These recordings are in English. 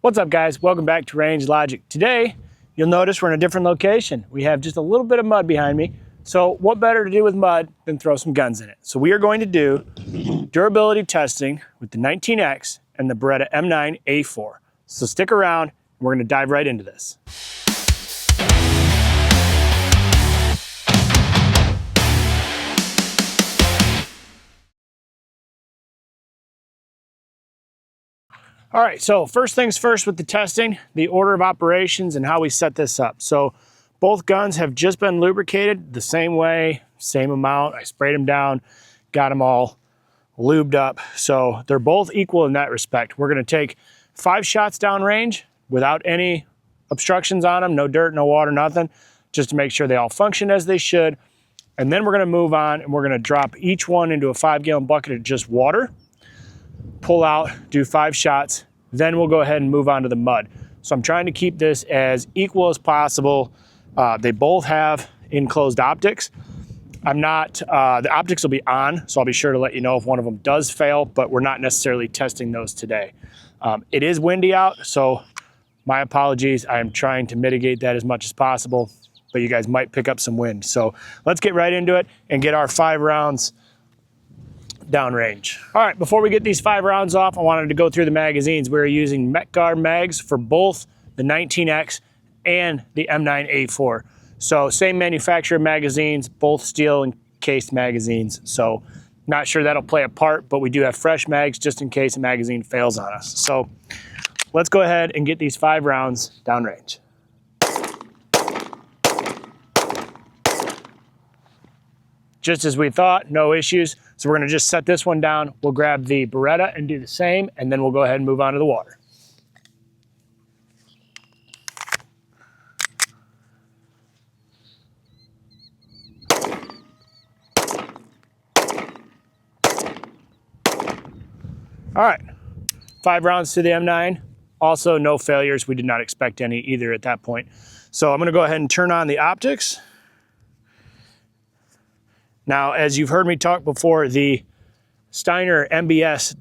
What's up, guys? Welcome back to Range Logic. Today, you'll notice we're in a different location. We have just a little bit of mud behind me. So what better to do with mud than throw some guns in it? So we are going to do durability testing with the 19X and the Beretta M9A4. So stick around, and we're going to dive right into this. All right, so first things first with the testing, the order of operations and how we set this up. So both guns have just been lubricated the same way, same amount. I sprayed them down, got them all lubed up. So they're both equal in that respect. We're gonna take 5 shots downrange without any obstructions on them, no dirt, no water, nothing, just to make sure they all function as they should. And then we're gonna move on and we're gonna drop each one into a 5-gallon bucket of just water, pull out, do 5 shots, then we'll go ahead and move on to the mud. So I'm trying to keep this as equal as possible. They both have enclosed optics. The optics will be on, so I'll be sure to let you know if one of them does fail, but we're not necessarily testing those today. It is windy out, so my apologies. I am trying to mitigate that as much as possible, but you guys might pick up some wind. So let's get right into it and get our 5 rounds downrange. All right, before we get these 5 rounds off, I wanted to go through the magazines. We're using Metgar mags for both the 19X and the M9A4. So same manufacturer magazines, both steel encased magazines. So not sure that'll play a part, but we do have fresh mags just in case a magazine fails on us. So let's go ahead and get these 5 rounds downrange. Just as we thought, no issues. So we're gonna just set this one down. We'll grab the Beretta and do the same, and then we'll go ahead and move on to the water. All right, 5 rounds to the M9. Also, no failures. We did not expect any either at that point. So I'm gonna go ahead and turn on the optics. Now, as you've heard me talk before, the Steiner MPS,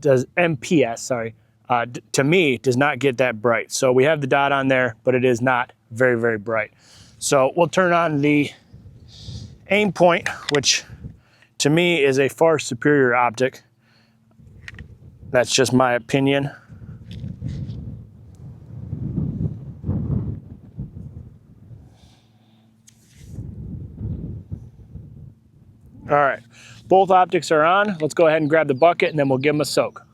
to me, does not get that bright. So we have the dot on there, but it is not very, very bright. So we'll turn on the aim point, which to me is a far superior optic. That's just my opinion. All right, both optics are on. Let's go ahead and grab the bucket and then we'll give them a soak.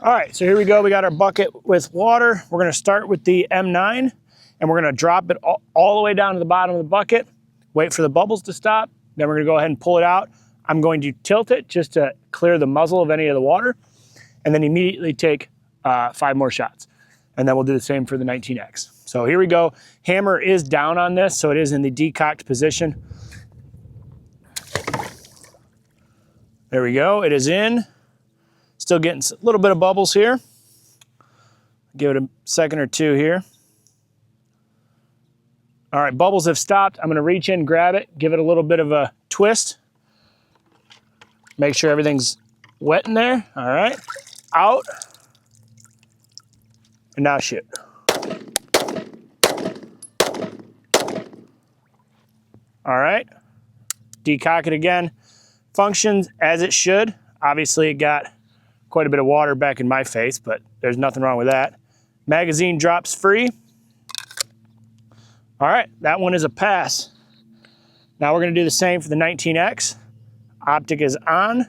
All right, so here we go. We got our bucket with water. We're gonna start with the M9 and we're gonna drop it all the way down to the bottom of the bucket, wait for the bubbles to stop. Then we're gonna go ahead and pull it out. I'm going to tilt it just to clear the muzzle of any of the water and then immediately take 5 more shots. And then we'll do the same for the 19X. So here we go. Hammer is down on this, so it is in the decocked position. There we go, it is in. Still getting a little bit of bubbles here. Give it a second or two here. All right, bubbles have stopped. I'm gonna reach in, grab it, give it a little bit of a twist. Make sure everything's wet in there. All right, out. And now shoot. All right, decock it again. Functions as it should. Obviously, it got quite a bit of water back in my face, but there's nothing wrong with that. Magazine drops free. All right, that one is a pass. Now we're gonna do the same for the 19X. Optic is on,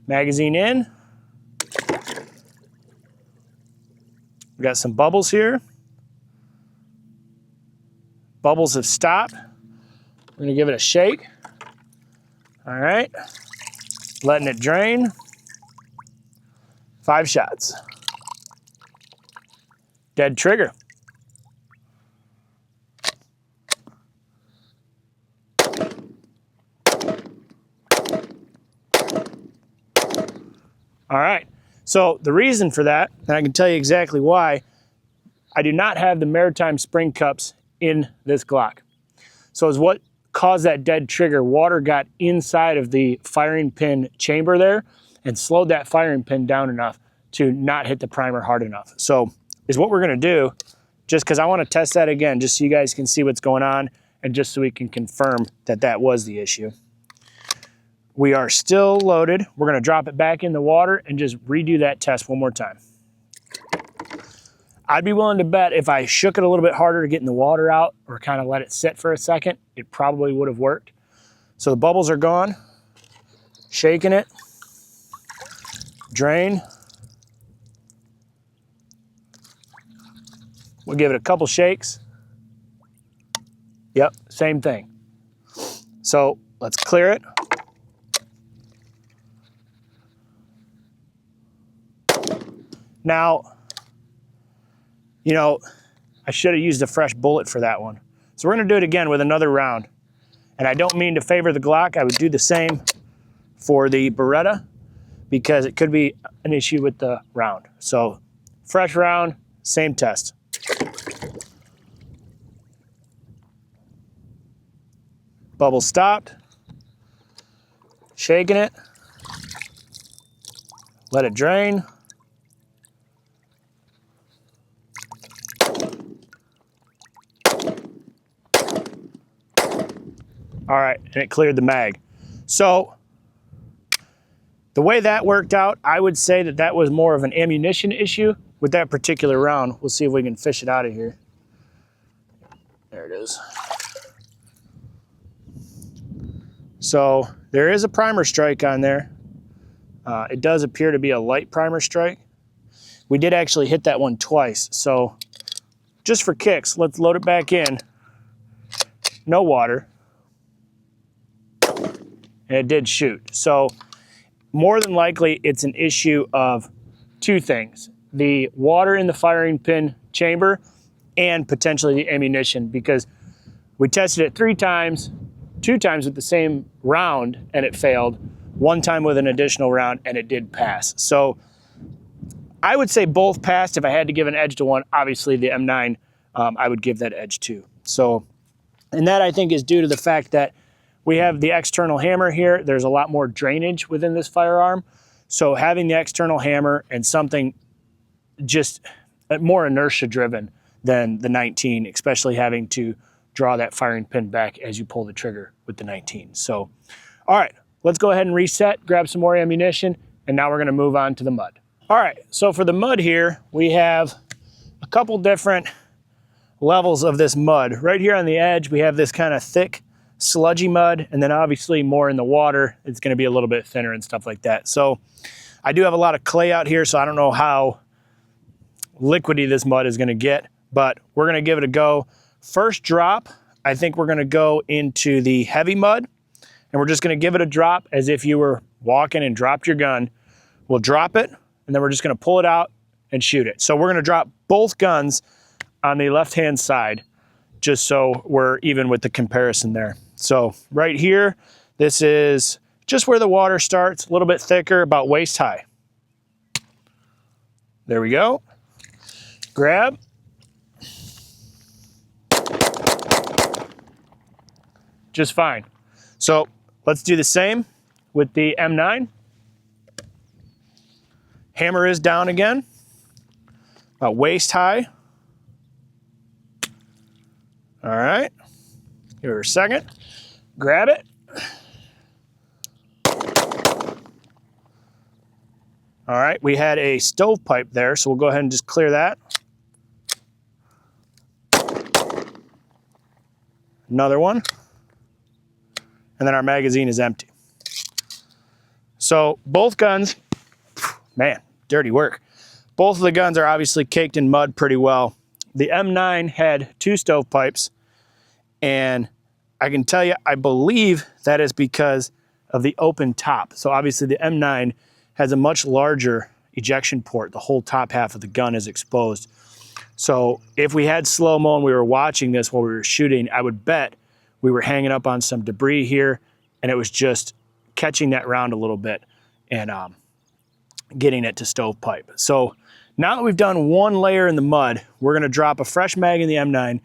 magazine in. We got some bubbles here. Bubbles have stopped. We're gonna give it a shake. All right, letting it drain. 5 shots. Dead trigger. All right, so the reason for that, and I can tell you exactly why, I do not have the maritime spring cups in this Glock. So is what caused that dead trigger. Water got inside of the firing pin chamber there and slowed that firing pin down enough to not hit the primer hard enough. So is what we're gonna do, just because I want to test that again, just so you guys can see what's going on, and just so we can confirm that that was the issue. We are still loaded. We're gonna drop it back in the water and just redo that test one more time. I'd be willing to bet if I shook it a little bit harder to get the water out, or kind of let it sit for a second, it probably would have worked. So the bubbles are gone. Shaking it. Drain. We'll give it a couple shakes. Yep, same thing. So let's clear it. Now, you know, I should have used a fresh bullet for that one. So we're gonna do it again with another round. And I don't mean to favor the Glock. I would do the same for the Beretta, because it could be an issue with the round. So fresh round, same test. Bubble stopped. Shaking it. Let it drain. All right, and it cleared the mag. So the way that worked out, I would say that that was more of an ammunition issue with that particular round. We'll see if we can fish it out of here. There it is. So there is a primer strike on there. It does appear to be a light primer strike. We did actually hit that one twice. So just for kicks, let's load it back in. No water. And it did shoot. So more than likely, it's an issue of two things: the water in the firing pin chamber and potentially the ammunition, because we tested it 3 times, 2 times with the same round and it failed, 1 time with an additional round and it did pass. So I would say both passed. If I had to give an edge to one, obviously the M9, I would give that edge to. So, and that I think is due to the fact that we have the external hammer here. There's a lot more drainage within this firearm. So having the external hammer and something just more inertia driven than the 19, especially having to draw that firing pin back as you pull the trigger with the 19. So, all right, let's go ahead and reset, grab some more ammunition, and now we're gonna move on to the mud. All right, so for the mud here, we have a couple different levels of this mud. Right here on the edge, we have this kind of thick, sludgy mud, and then obviously more in the water, it's gonna be a little bit thinner and stuff like that. So I do have a lot of clay out here, so I don't know how liquidy this mud is gonna get, but we're gonna give it a go. First drop, I think we're gonna go into the heavy mud, and we're just gonna give it a drop as if you were walking and dropped your gun. We'll drop it, and then we're just gonna pull it out and shoot it. So we're gonna drop both guns on the left-hand side, just so we're even with the comparison there. So right here, this is just where the water starts, a little bit thicker, about waist high. There we go. Grab. Just fine. So let's do the same with the M9. Hammer is down again, about waist high. All right, give it a second. Grab it. All right, we had a stovepipe there, so we'll go ahead and just clear that. Another one. And then our magazine is empty. So both guns, man, dirty work. Both of the guns are obviously caked in mud pretty well. The M9 had 2 stovepipes, and I can tell you, I believe that is because of the open top. So obviously the M9 has a much larger ejection port. The whole top half of the gun is exposed. So if we had slow-mo and we were watching this while we were shooting, I would bet we were hanging up on some debris here, and it was just catching that round a little bit and getting it to stovepipe. So now that we've done 1 layer in the mud, we're gonna drop a fresh mag in the M9,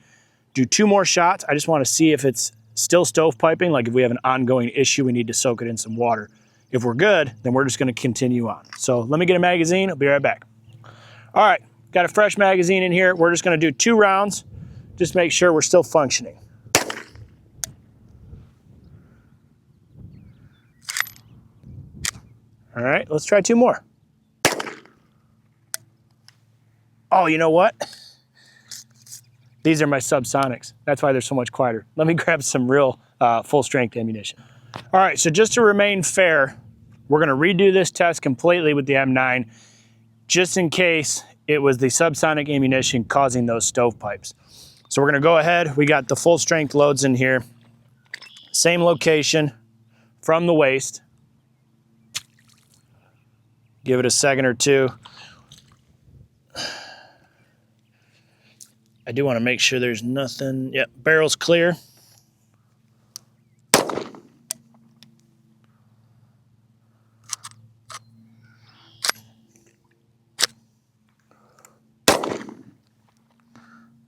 do 2 more shots. I just wanna see if it's still stovepiping, like if we have an ongoing issue, we need to soak it in some water. If we're good, then we're just gonna continue on. So let me get a magazine, I'll be right back. All right, got a fresh magazine in here. We're just gonna do 2 rounds, just make sure we're still functioning. All right, let's try 2 more. Oh, you know what? These are my subsonics. That's why they're so much quieter. Let me grab some real full strength ammunition. All right, so just to remain fair, we're gonna redo this test completely with the M9, just in case it was the subsonic ammunition causing those stovepipes. So we're gonna go ahead, we got the full strength loads in here, same location from the waist. Give it a second or 2. I do want to make sure there's nothing. Yep, barrel's clear.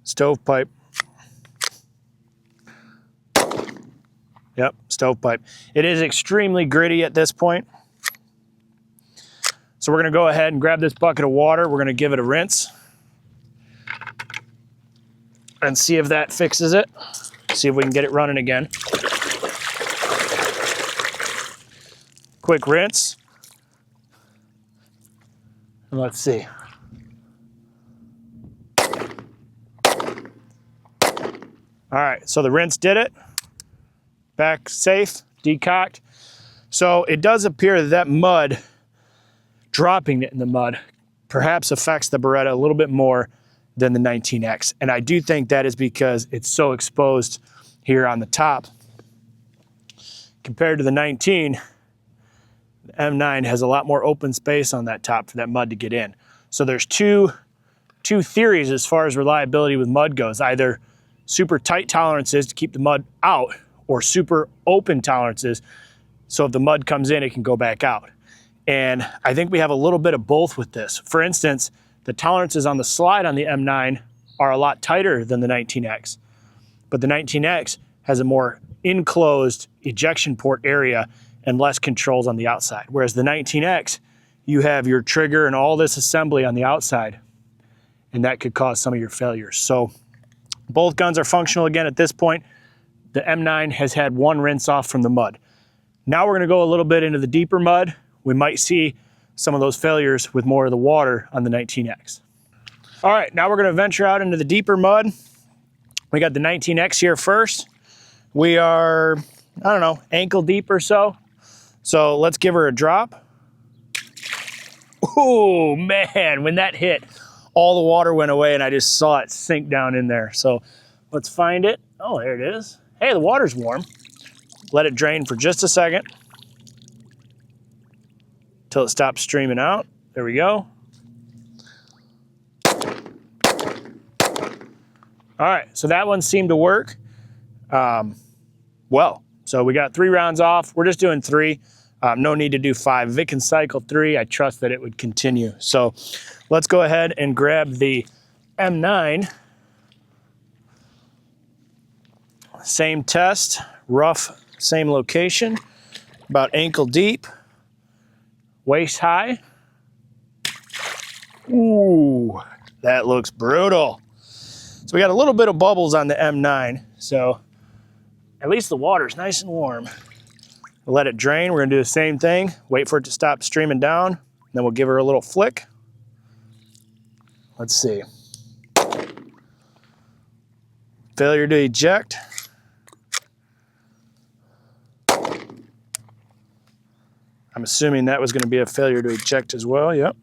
Stovepipe. Yep, stovepipe. It is extremely gritty at this point. So we're gonna go ahead and grab this bucket of water. We're gonna give it a rinse and see if that fixes it. See if we can get it running again. Quick rinse. And let's see. All right, so the rinse did it. Back safe, decocked. So it does appear that that mud, dropping it in the mud, perhaps affects the Beretta a little bit more than the 19X. And I do think that is because it's so exposed here on the top. Compared to the 19, the M9 has a lot more open space on that top for that mud to get in. So there's two theories as far as reliability with mud goes. Either super tight tolerances to keep the mud out, or super open tolerances, so if the mud comes in, it can go back out. And I think we have a little bit of both with this. For instance, the tolerances on the slide on the M9 are a lot tighter than the 19X. But the 19X has a more enclosed ejection port area and less controls on the outside. Whereas the 19X, you have your trigger and all this assembly on the outside, and that could cause some of your failures. So both guns are functional again at this point. The M9 has had 1 rinse off from the mud. Now we're gonna go a little bit into the deeper mud. We might see some of those failures with more of the water on the 19X. All right, now we're gonna venture out into the deeper mud. We got the 19X here first. We are, I don't know, ankle deep or so. So let's give her a drop. Oh man, when that hit, all the water went away and I just saw it sink down in there. So let's find it. Oh, there it is. Hey, the water's warm. Let it drain for just a second till it stops streaming out. There we go. All right, so that one seemed to work well. So we got 3 rounds off. We're just doing 3. No need to do 5. If it can cycle 3, I trust that it would continue. So let's go ahead and grab the M9. Same test, rough, same location, about ankle deep, waist high. Ooh, that looks brutal. So we got a little bit of bubbles on the M9, so at least the water's nice and warm. We'll let it drain. We're gonna do the same thing, wait for it to stop streaming down, then we'll give her a little flick. Let's see. Failure to eject. I'm assuming that was going to be a failure to eject as well, yep.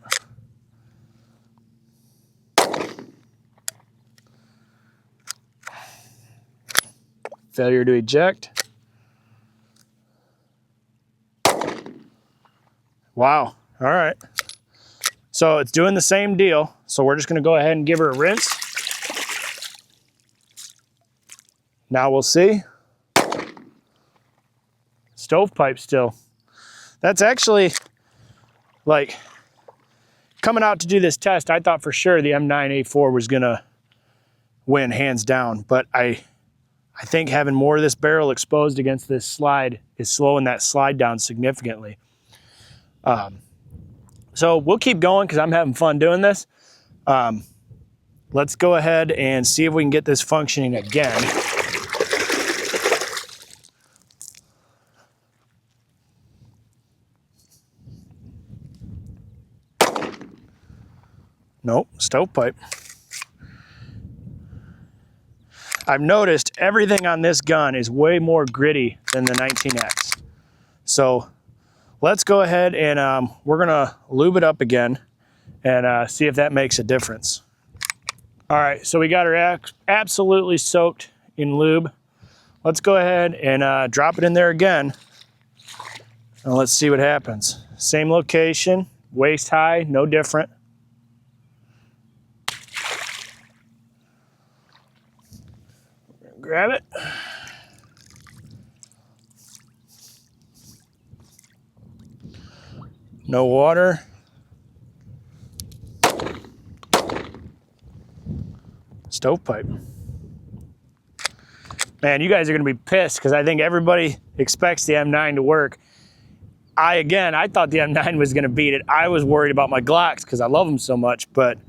Failure to eject. Wow, all right. So it's doing the same deal. So we're just going to go ahead and give her a rinse. Now we'll see. Stovepipe still. That's actually, like, coming out to do this test, I thought for sure the M9A4 was gonna win hands down, but I think having more of this barrel exposed against this slide is slowing that slide down significantly. So we'll keep going because I'm having fun doing this. let's go ahead and see if we can get this functioning again. Nope, stovepipe. I've noticed everything on this gun is way more gritty than the 19X. So let's go ahead and we're gonna lube it up again and see if that makes a difference. All right, so we got her absolutely soaked in lube. Let's go ahead and drop it in there again. And let's see what happens. Same location, waist high, no different. Grab it. No water. Stovepipe. Man, you guys are gonna be pissed because I think everybody expects the M9 to work. I thought the M9 was gonna beat it. I was worried about my Glocks because I love them so much, but.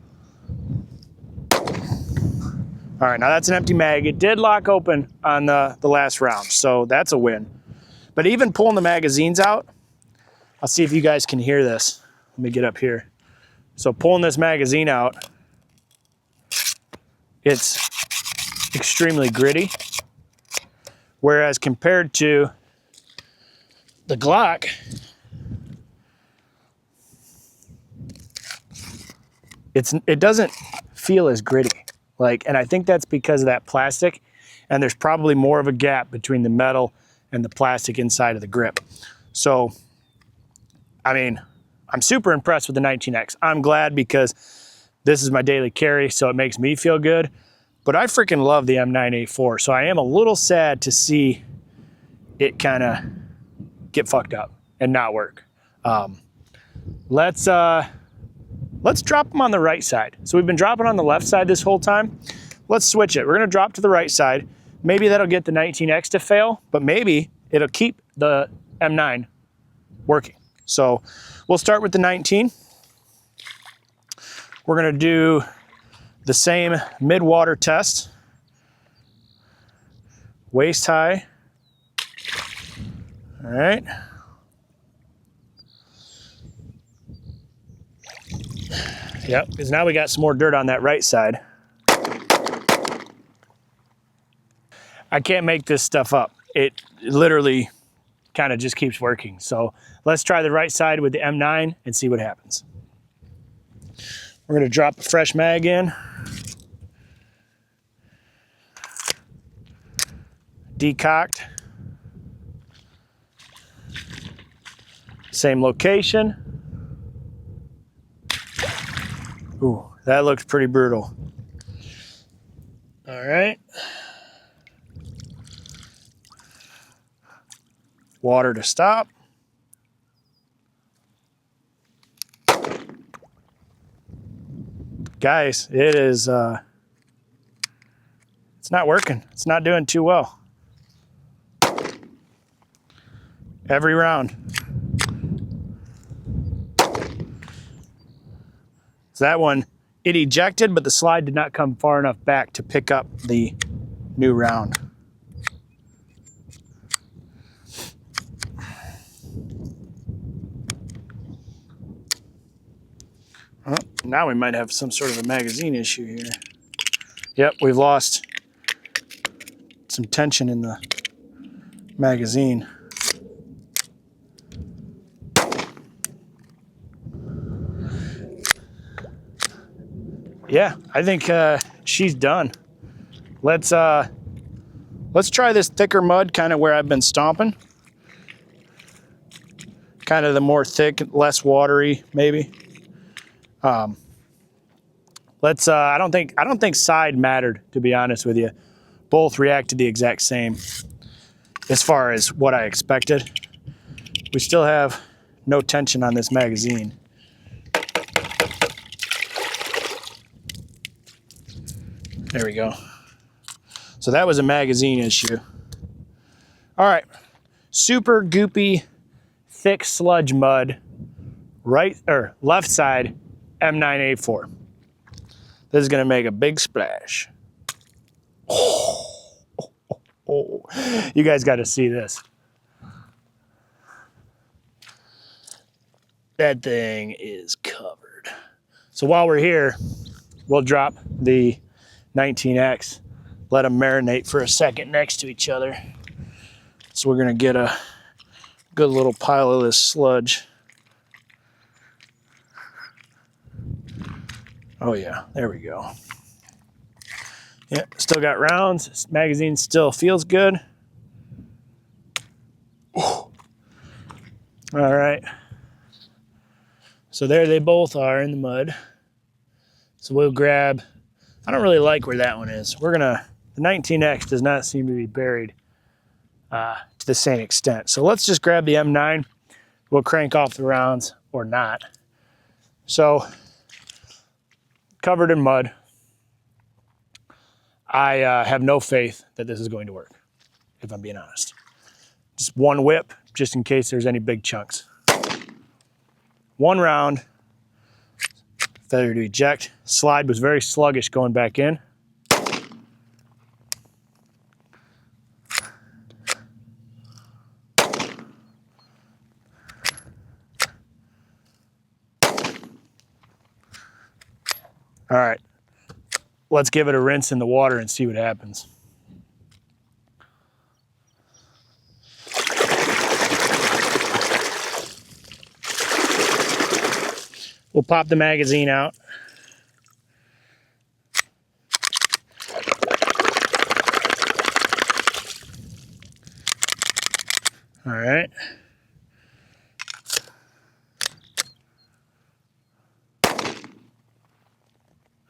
All right, now that's an empty mag. It did lock open on the last round, so that's a win. But even pulling the magazines out, I'll see if you guys can hear this. Let me get up here. So pulling this magazine out, it's extremely gritty. Whereas compared to the Glock, it doesn't feel as gritty. And I think that's because of that plastic, and there's probably more of a gap between the metal and the plastic inside of the grip. So, I mean, I'm super impressed with the 19X. I'm glad because this is my daily carry, so it makes me feel good. But I freaking love the M9A4, so I am a little sad to see it kind of get fucked up and not work. Let's drop them on the right side. So we've been dropping on the left side this whole time. Let's switch it. We're gonna drop to the right side. Maybe that'll get the 19X to fail, but maybe it'll keep the M9 working. So we'll start with the 19. We're gonna do the same mid-water test. Waist high. All right. Yep, because now we got some more dirt on that right side. I can't make this stuff up. It literally kind of just keeps working. So let's try the right side with the M9 and see what happens. We're gonna drop a fresh mag in. Decocked. Same location. Ooh, that looks pretty brutal. All right. Water to stop. Guys, it is, it's not working. It's not doing too well. Every round. So that one, it ejected, but the slide did not come far enough back to pick up the new round. Oh, now we might have some sort of a magazine issue here. Yep, we've lost some tension in the magazine. Yeah, I think she's done. Let's try this thicker mud, kind of where I've been stomping. Kind of the more thick, less watery, maybe. I don't think side mattered, to be honest with you. Both reacted the exact same as far as what I expected. We still have no tension on this magazine. There we go. So that was a magazine issue. All right, super goopy, thick sludge mud, right or left side M9A4. This is gonna make a big splash. Oh. You guys got to see this. That thing is covered. So while we're here, we'll drop the 19X, let them marinate for a second next to each other. So we're gonna get a good little pile of this sludge. Oh yeah, there we go. Yeah, still got rounds. This magazine still feels good. Ooh. All right. So there they both are in the mud. So we'll grab, I don't really like where that one is. The 19X does not seem to be buried to the same extent. So let's just grab the M9. We'll crank off the rounds or not. So, covered in mud. I have no faith that this is going to work, if I'm being honest. Just one whip, just in case there's any big chunks. One round, failure to eject. Slide was very sluggish going back in. All right, let's give it a rinse in the water and see what happens. We'll pop the magazine out. All right.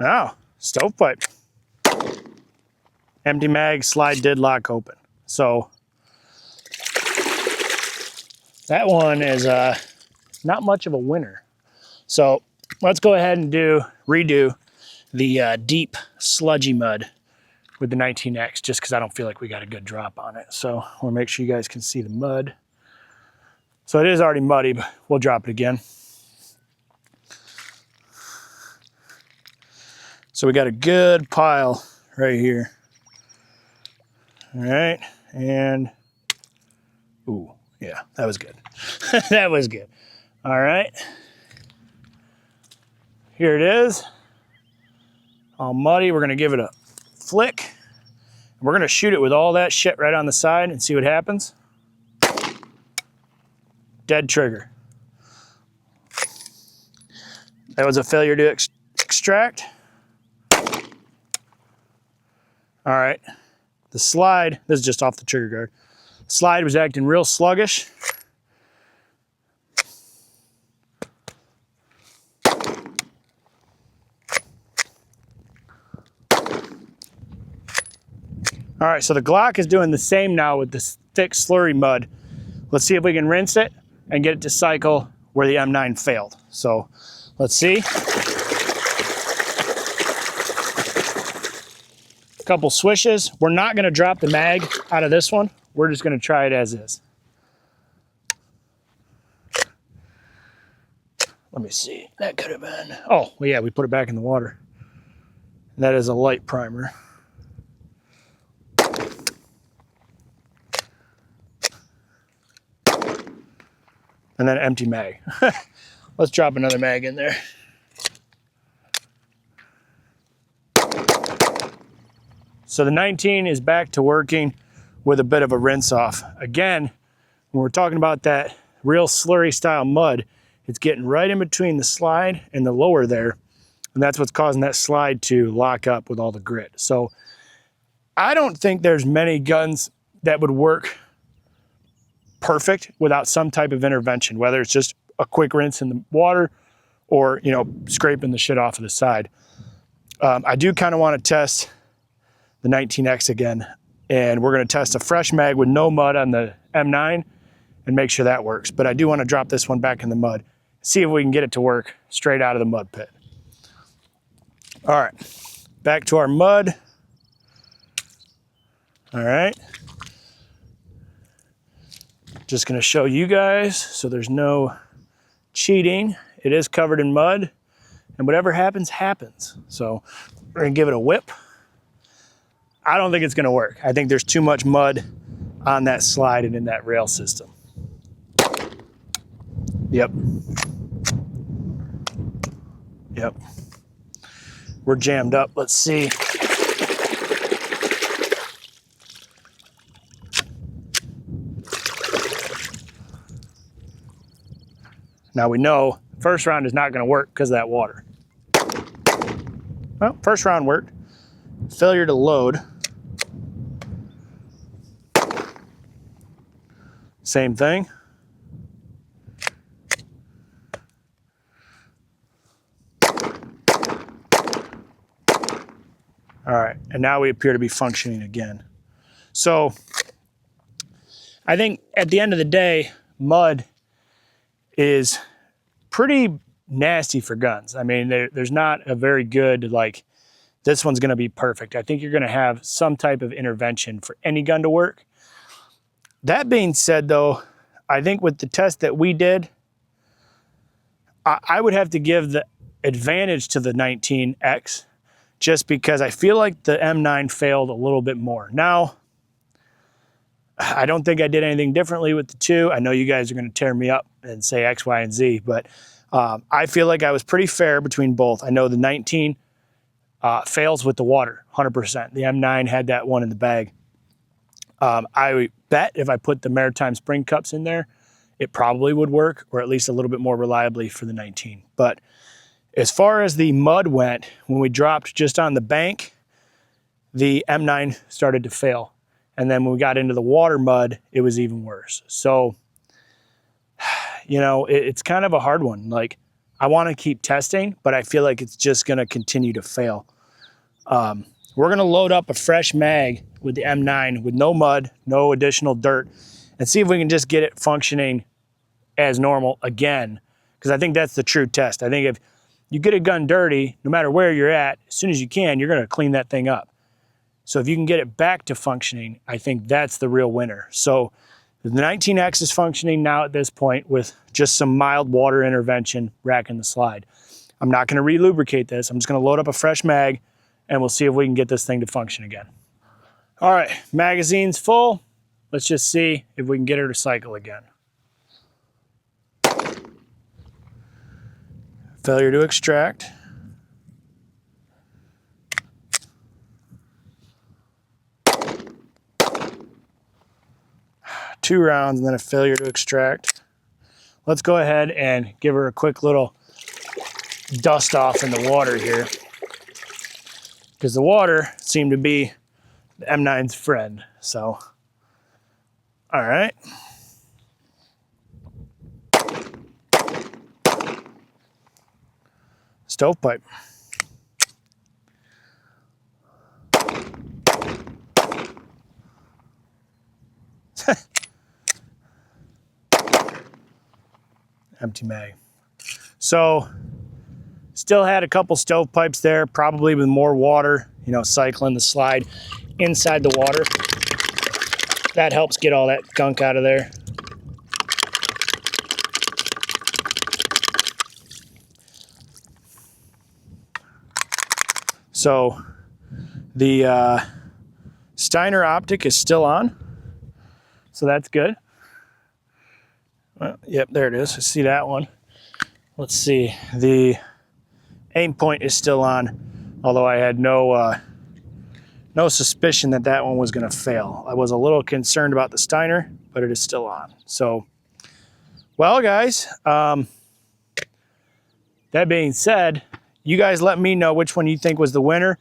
Oh, stovepipe. Empty mag, slide did lock open. So that one is not much of a winner. So let's go ahead and redo the deep sludgy mud with the 19X, just because I don't feel like we got a good drop on it. So I want to make sure you guys can see the mud. So it is already muddy, but we'll drop it again. So we got a good pile right here. All right, and ooh, yeah, that was good. That was good. All right. Here it is, all muddy. We're gonna give it a flick. We're gonna shoot it with all that shit right on the side and see what happens. Dead trigger. That was a failure to extract. All right, the slide, this is just off the trigger guard. The slide was acting real sluggish. All right, so the Glock is doing the same now with this thick slurry mud. Let's see if we can rinse it and get it to cycle where the M9 failed. So let's see. A couple swishes. We're not gonna drop the mag out of this one. We're just gonna try it as is. Let me see, that could have been, oh, well, yeah, we put it back in the water. That is a light primer. And then empty mag. Let's drop another mag in there. So the 19 is back to working with a bit of a rinse off. Again, when we're talking about that real slurry style mud, it's getting right in between the slide and the lower there. And that's what's causing that slide to lock up with all the grit. So I don't think there's many guns that would work perfect without some type of intervention, whether it's just a quick rinse in the water or, you know, scraping the shit off of the side. I do kind of want to test the 19X again, and we're going to test a fresh mag with no mud on the M9 and make sure that works. But I do want to drop this one back in the mud, see if we can get it to work straight out of the mud pit. All right, back to our mud. All right. Just going to show you guys so there's no cheating. It is covered in mud. and whatever happens, happens. So we're gonna give it a whip. I don't think it's gonna work. I think there's too much mud on that slide and in that rail system. Yep. Yep. We're jammed up. Let's see. Now we know first round is not going to work because of that water. Well, first round worked. Failure to load. Same thing. All right, and now we appear to be functioning again. So I think at the end of the day, mud is pretty nasty for guns. I mean, there's not a very good, like, this one's gonna be perfect. I think you're gonna have some type of intervention for any gun to work. That being said though, I think with the test that we did, I would have to give the advantage to the 19X just because I feel like the M9 failed a little bit more. Now, I don't think I did anything differently with the two. I know you guys are gonna tear me up and say X, Y, and Z, but I feel like I was pretty fair between both. I know the 19 fails with the water, 100%. The M9 had that one in the bag. I bet if I put the Maritime spring cups in there, it probably would work, or at least a little bit more reliably for the 19. But as far as the mud went, when we dropped just on the bank, the M9 started to fail. And then when we got into the water mud, it was even worse. So, you know, it's kind of a hard one. Like, I want to keep testing, but I feel like it's just going to continue to fail. We're going to load up a fresh mag with the M9 with no mud, no additional dirt, and see if we can just get it functioning as normal again. Because I think that's the true test. I think if you get a gun dirty, no matter where you're at, as soon as you can, you're going to clean that thing up. So if you can get it back to functioning, I think that's the real winner. So the 19X is functioning now at this point with just some mild water intervention racking the slide. I'm not going to re-lubricate this. I'm just going to load up a fresh mag and we'll see if we can get this thing to function again. All right, magazine's full. Let's just see if we can get her to cycle again. Failure to extract. Two rounds and then a failure to extract. Let's go ahead and give her a quick little dust off in the water here, because the water seemed to be the M9's friend. So, all right. Stovepipe. Empty mag. So still had a couple stovepipes there, probably with more water, you know, cycling the slide inside the water. That helps get all that gunk out of there. So the Steiner optic is still on, so that's good. Well, yep, there it is. I see that one. Let's see. The aim point is still on, although I had no suspicion that that one was going to fail. I was a little concerned about the Steiner, but it is still on. So, well, guys, that being said, you guys let me know which one you think was the winner.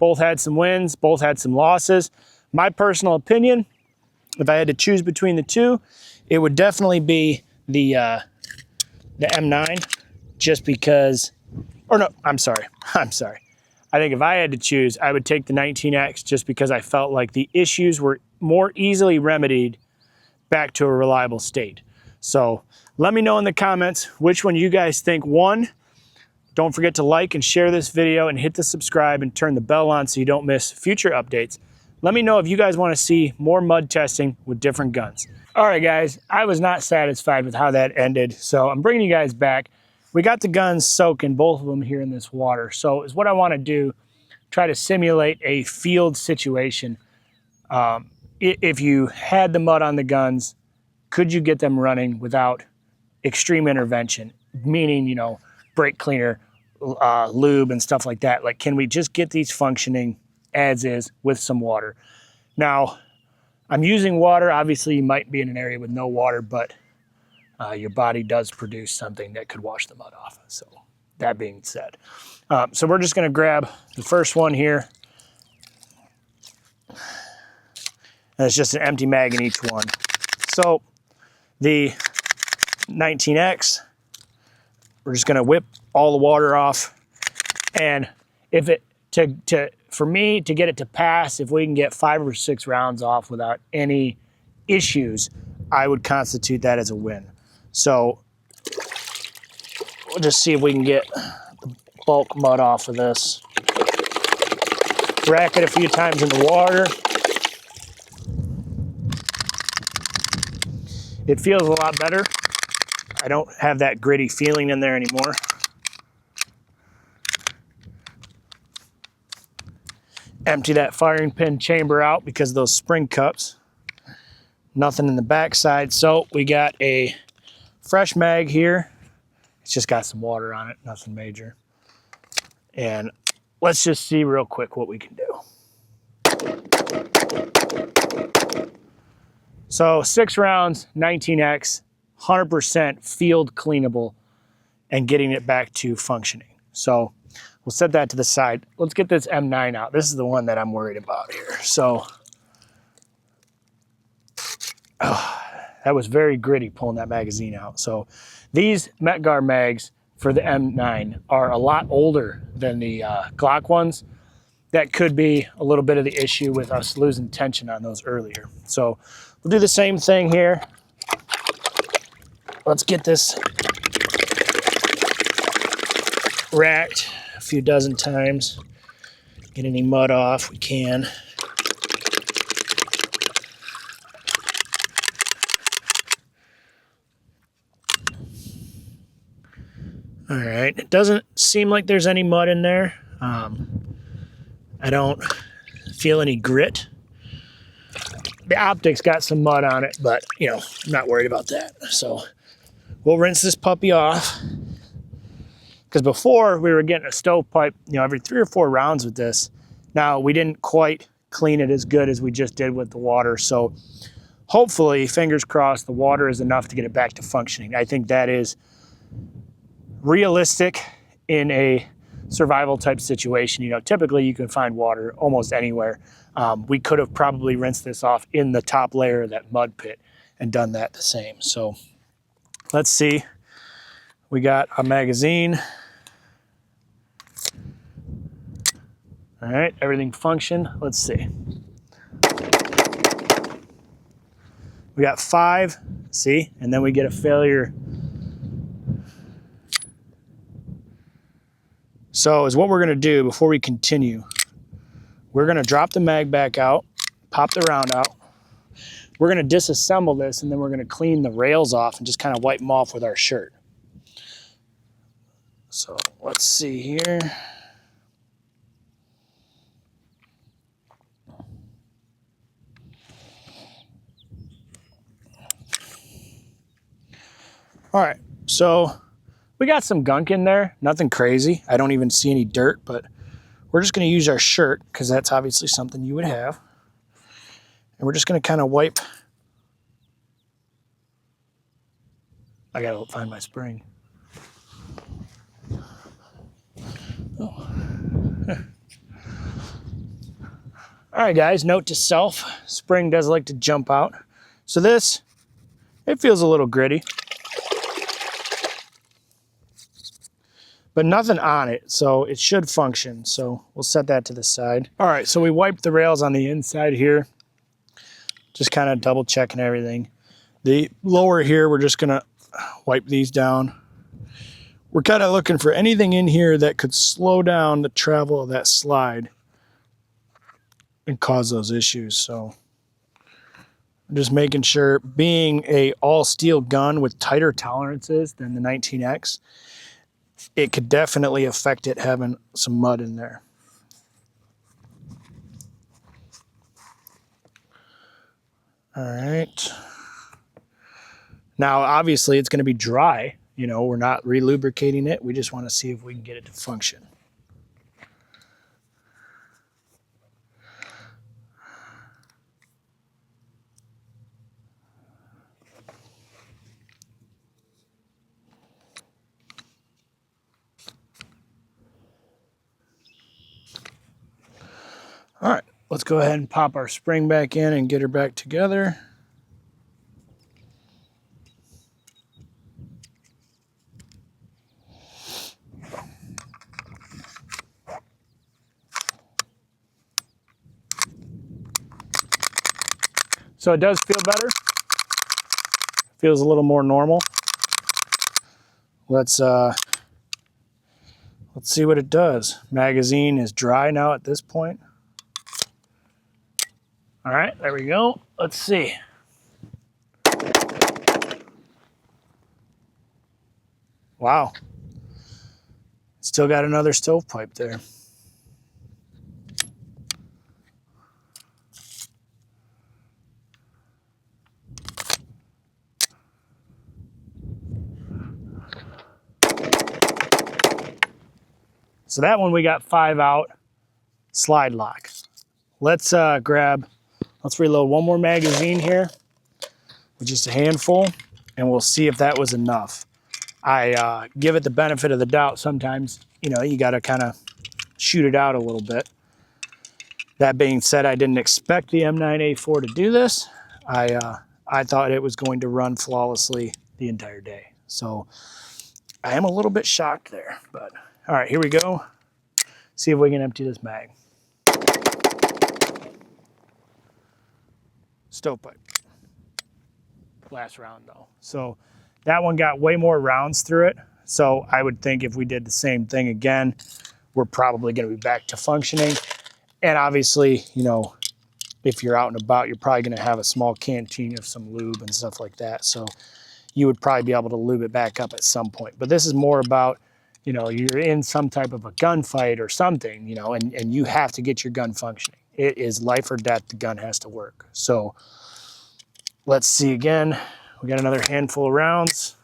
Both had some wins, both had some losses. My personal opinion, if I had to choose between the two, it would definitely be the M9, just because, or no, I'm sorry. I think if I had to choose, I would take the 19X just because I felt like the issues were more easily remedied back to a reliable state. So let me know in the comments which one you guys think won. Don't forget to like and share this video and hit the subscribe and turn the bell on so you don't miss future updates. Let me know if you guys want to see more mud testing with different guns. All right, guys, I was not satisfied with how that ended, so I'm bringing you guys back we got the guns soaking, both of them here in this water. So is what I want to do, try to simulate a field situation. If you had the mud on the guns, could you get them running without extreme intervention? Meaning, you know, brake cleaner, lube and stuff like that. Like, can we just get these functioning as is with some water? Now, I'm using water. Obviously, you might be in an area with no water, but your body does produce something that could wash the mud off. So that being said, so we're just going to grab the first one here. And it's just an empty mag in each one. So the 19X, we're just going to whip all the water off. And if it for me to get it to pass, if we can get 5 or 6 rounds off without any issues, I would constitute that as a win. So we'll just see if we can get the bulk mud off of this. Rack it a few times in the water. It feels a lot better. I don't have that gritty feeling in there anymore. Empty that firing pin chamber out because of those spring cups. Nothing in the backside. So we got a fresh mag here. It's just got some water on it, nothing major. And let's just see real quick what we can do. So 6 rounds, 19X, 100% field cleanable and getting it back to functioning. So we'll set that to the side. Let's get this M9 out. This is the one that I'm worried about here. So that was very gritty pulling that magazine out. So these Metgar mags for the M9 are a lot older than the Glock ones. That could be a little bit of the issue with us losing tension on those earlier. So we'll do the same thing here. Let's get this racked a few dozen times. Get any mud off we can. All right, it doesn't seem like there's any mud in there. I don't feel any grit. The optics got some mud on it, but you know, I'm not worried about that. So we'll rinse this puppy off. Because before we were getting a stovepipe, you know, every 3 or 4 rounds with this. Now we didn't quite clean it as good as we just did with the water. So hopefully, fingers crossed, the water is enough to get it back to functioning. I think that is realistic in a survival type situation. You know, typically you can find water almost anywhere. We could have probably rinsed this off in the top layer of that mud pit and done that the same. So let's see. We got a magazine. All right, everything functioned. Let's see. We got 5, see, and then we get a failure. So is what we're gonna do before we continue. We're gonna drop the mag back out, pop the round out. We're gonna disassemble this and then we're gonna clean the rails off and just kind of wipe them off with our shirt. So let's see here. All right, so we got some gunk in there, nothing crazy. I don't even see any dirt, but we're just gonna use our shirt because that's obviously something you would have. And we're just gonna kind of wipe. I gotta find my spring. Oh. All right, guys, note to self, spring does like to jump out. So this, it feels a little gritty. But nothing on it, so it should function. So we'll set that to the side. All right, so we wiped the rails on the inside here. Just kind of double checking everything. The lower here, we're just gonna wipe these down. We're kind of looking for anything in here that could slow down the travel of that slide and cause those issues. So I'm just making sure, being a all steel gun with tighter tolerances than the 19X, it could definitely affect it having some mud in there. All right. Now, obviously, it's going to be dry. You know, we're not relubricating it. We just want to see if we can get it to function. All right, let's go ahead and pop our spring back in and get her back together. So it does feel better. Feels a little more normal. Let's see what it does. Magazine is dry now at this point. All right, there we go. Let's see. Wow. Still got another stovepipe there. So that one we got 5 out, slide lock. Let's reload one more magazine here with just a handful, and we'll see if that was enough. I give it the benefit of the doubt sometimes. You know, you got to kind of shoot it out a little bit. That being said, I didn't expect the M9A4 to do this. I thought it was going to run flawlessly the entire day. So I am a little bit shocked there, but all right, here we go. See if we can empty this mag. Stovepipe. Last round though. So that one got way more rounds through it. So I would think if we did the same thing again, we're probably going to be back to functioning. And obviously, you know, if you're out and about, you're probably going to have a small canteen of some lube and stuff like that. So you would probably be able to lube it back up at some point. But this is more about, you know, you're in some type of a gunfight or something, you know, and you have to get your gun functioning. It is life or death. The gun has to work. So let's see again. We got another handful of rounds.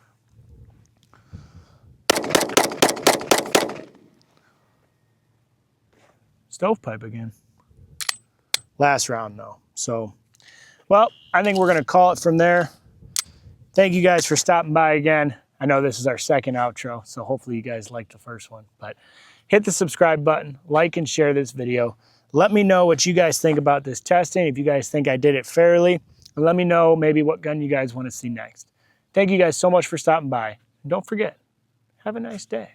Stovepipe again. Last round though. So, well, I think we're going to call it from there. Thank you guys for stopping by again. I know this is our second outro, so hopefully you guys liked the first one. But hit the subscribe button, like and share this video. Let me know what you guys think about this testing, if you guys think I did it fairly. And let me know maybe what gun you guys want to see next. Thank you guys so much for stopping by. And don't forget, have a nice day.